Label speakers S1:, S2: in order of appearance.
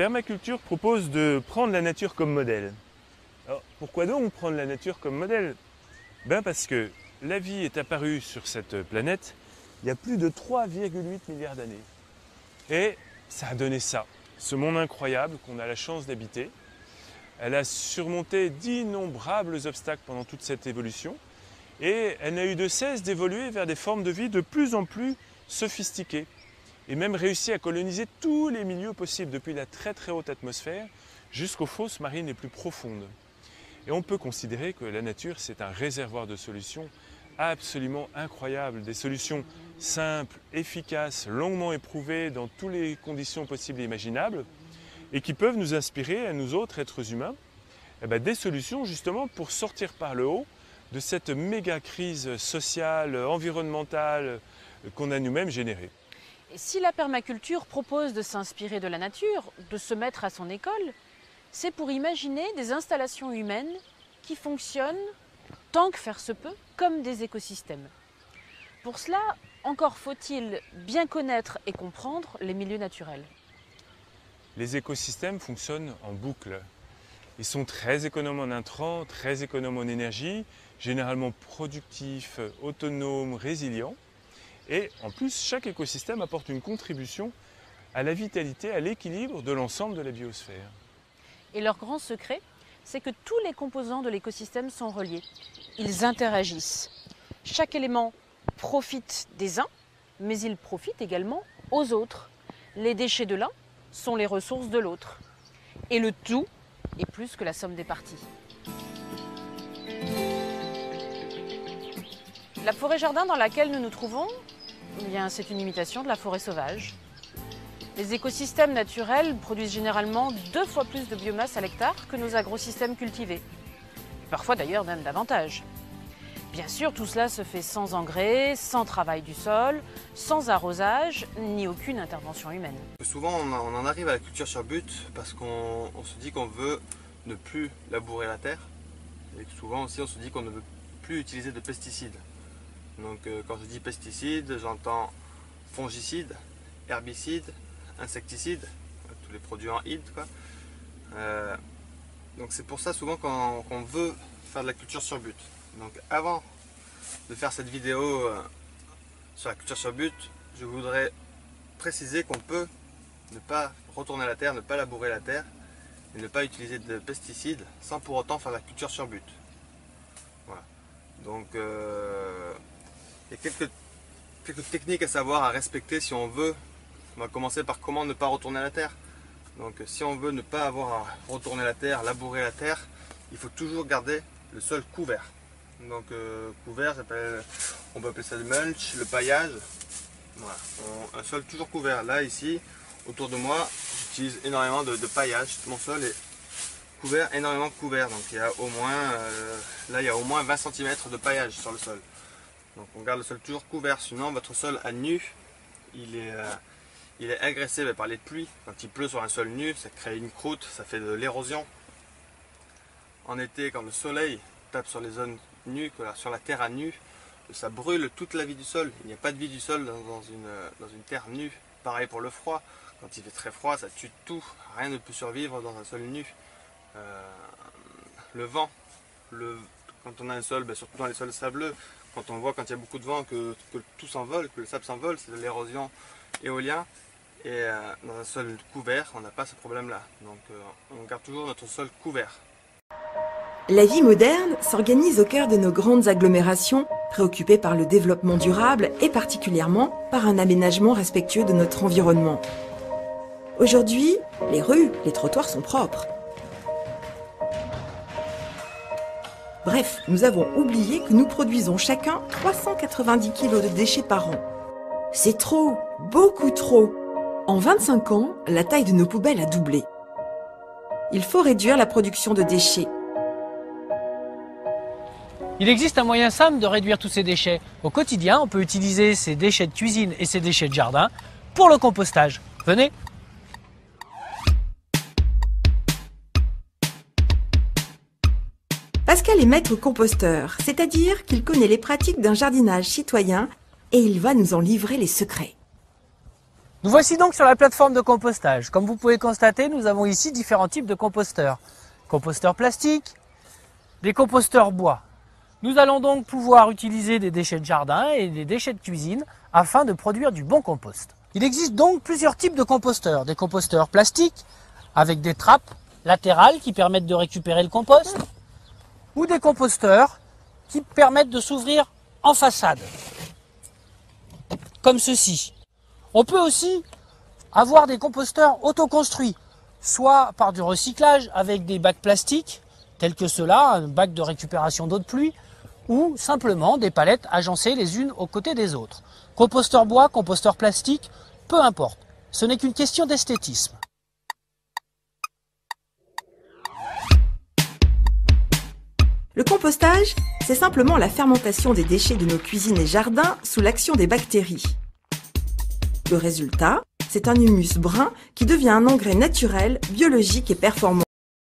S1: permaculture propose de prendre la nature comme modèle. Alors, pourquoi donc prendre la nature comme modèle? Parce que la vie est apparue sur cette planète il y a plus de 3,8 milliards d'années. Et ça a donné ça, ce monde incroyable qu'on a la chance d'habiter. Elle a surmonté d'innombrables obstacles pendant toute cette évolution et elle n'a eu de cesse d'évoluer vers des formes de vie de plus en plus sophistiquées et même réussi à coloniser tous les milieux possibles, depuis la très très haute atmosphère jusqu'aux fosses marines les plus profondes. Et on peut considérer que la nature, c'est un réservoir de solutions absolument incroyables, des solutions simples, efficaces, longuement éprouvées dans toutes les conditions possibles et imaginables, et qui peuvent nous inspirer, à nous autres êtres humains, des solutions justement pour sortir par le haut de cette méga crise sociale, environnementale qu'on a nous-mêmes générée.
S2: Et si la permaculture propose de s'inspirer de la nature, de se mettre à son école, c'est pour imaginer des installations humaines qui fonctionnent, tant que faire se peut, comme des écosystèmes. Pour cela, encore faut-il bien connaître et comprendre les milieux naturels.
S1: Les écosystèmes fonctionnent en boucle. Ils sont très économes en intrants, très économes en énergie, généralement productifs, autonomes, résilients. Et en plus, chaque écosystème apporte une contribution à la vitalité, à l'équilibre de l'ensemble de la biosphère.
S2: Et leur grand secret, c'est que tous les composants de l'écosystème sont reliés. Ils interagissent. Chaque élément profite des uns, mais il profite également aux autres. Les déchets de l'un sont les ressources de l'autre. Et le tout est plus que la somme des parties. La forêt-jardin dans laquelle nous nous trouvons, c'est une imitation de la forêt sauvage. Les écosystèmes naturels produisent généralement 2 fois plus de biomasse à l'hectare que nos agrosystèmes cultivés. Parfois d'ailleurs même davantage. Bien sûr, tout cela se fait sans engrais, sans travail du sol, sans arrosage, ni aucune intervention humaine.
S3: Souvent on en arrive à la culture sur but parce qu'on se dit qu'on veut ne plus labourer la terre. Et souvent aussi on se dit qu'on ne veut plus utiliser de pesticides. Donc quand je dis pesticides, j'entends fongicides, herbicides, insecticides, tous les produits en id, quoi. Donc c'est pour ça souvent qu'on veut faire de la culture sur but. Donc avant de faire cette vidéo sur la culture sur but, je voudrais préciser qu'on peut ne pas retourner la terre, ne pas labourer la terre et ne pas utiliser de pesticides sans pour autant faire la culture sur but. Voilà. Donc il y a quelques techniques à savoir, à respecter si on veut. On va commencer par comment ne pas retourner la terre. Donc si on veut ne pas avoir à retourner la terre, labourer la terre, il faut toujours garder le sol couvert. Donc couvert, on peut appeler ça le mulch, le paillage. Voilà. Un sol toujours couvert. Là ici, autour de moi, j'utilise énormément de paillage. Mon sol est couvert, énormément couvert. Donc il y a au moins, là il y a au moins 20 cm de paillage sur le sol. Donc on garde le sol toujours couvert, sinon votre sol à nu, il est agressé par les pluies. Quand il pleut sur un sol nu, ça crée une croûte, ça fait de l'érosion. En été, quand le soleil tape sur les zones nues, sur la terre à nu, ça brûle toute la vie du sol. Il n'y a pas de vie du sol dans une terre nue. Pareil pour le froid. Quand il fait très froid, ça tue tout. Rien ne peut survivre dans un sol nu. Le vent, quand on a un sol, surtout dans les sols sableux, quand on voit quand il y a beaucoup de vent que tout s'envole, que le sable s'envole, c'est de l'érosion éolien. Et dans un sol couvert, on n'a pas ce problème-là. Donc on garde toujours notre sol couvert.
S4: La vie moderne s'organise au cœur de nos grandes agglomérations, préoccupées par le développement durable et particulièrement par un aménagement respectueux de notre environnement. Aujourd'hui, les rues, les trottoirs sont propres. Bref, nous avons oublié que nous produisons chacun 390 kg de déchets par an. C'est trop, beaucoup trop. En 25 ans, la taille de nos poubelles a doublé. Il faut réduire la production de déchets.
S5: Il existe un moyen simple de réduire tous ces déchets. Au quotidien, on peut utiliser ces déchets de cuisine et ces déchets de jardin pour le compostage. Venez!
S4: Pascal est maître composteur, c'est-à-dire qu'il connaît les pratiques d'un jardinage citoyen et il va nous en livrer les secrets.
S5: Nous voici donc sur la plateforme de compostage. Comme vous pouvez constater, nous avons ici différents types de composteurs. Composteurs plastiques, des composteurs bois. Nous allons donc pouvoir utiliser des déchets de jardin et des déchets de cuisine afin de produire du bon compost. Il existe donc plusieurs types de composteurs. Des composteurs plastiques avec des trappes latérales qui permettent de récupérer le compost ou des composteurs qui permettent de s'ouvrir en façade, comme ceci. On peut aussi avoir des composteurs autoconstruits, soit par du recyclage avec des bacs plastiques, tels que ceux-là, un bac de récupération d'eau de pluie, ou simplement des palettes agencées les unes aux côtés des autres. Composteur bois, composteur plastique, peu importe. Ce n'est qu'une question d'esthétisme.
S4: Le compostage, c'est simplement la fermentation des déchets de nos cuisines et jardins sous l'action des bactéries. Le résultat, c'est un humus brun qui devient un engrais naturel, biologique et performant.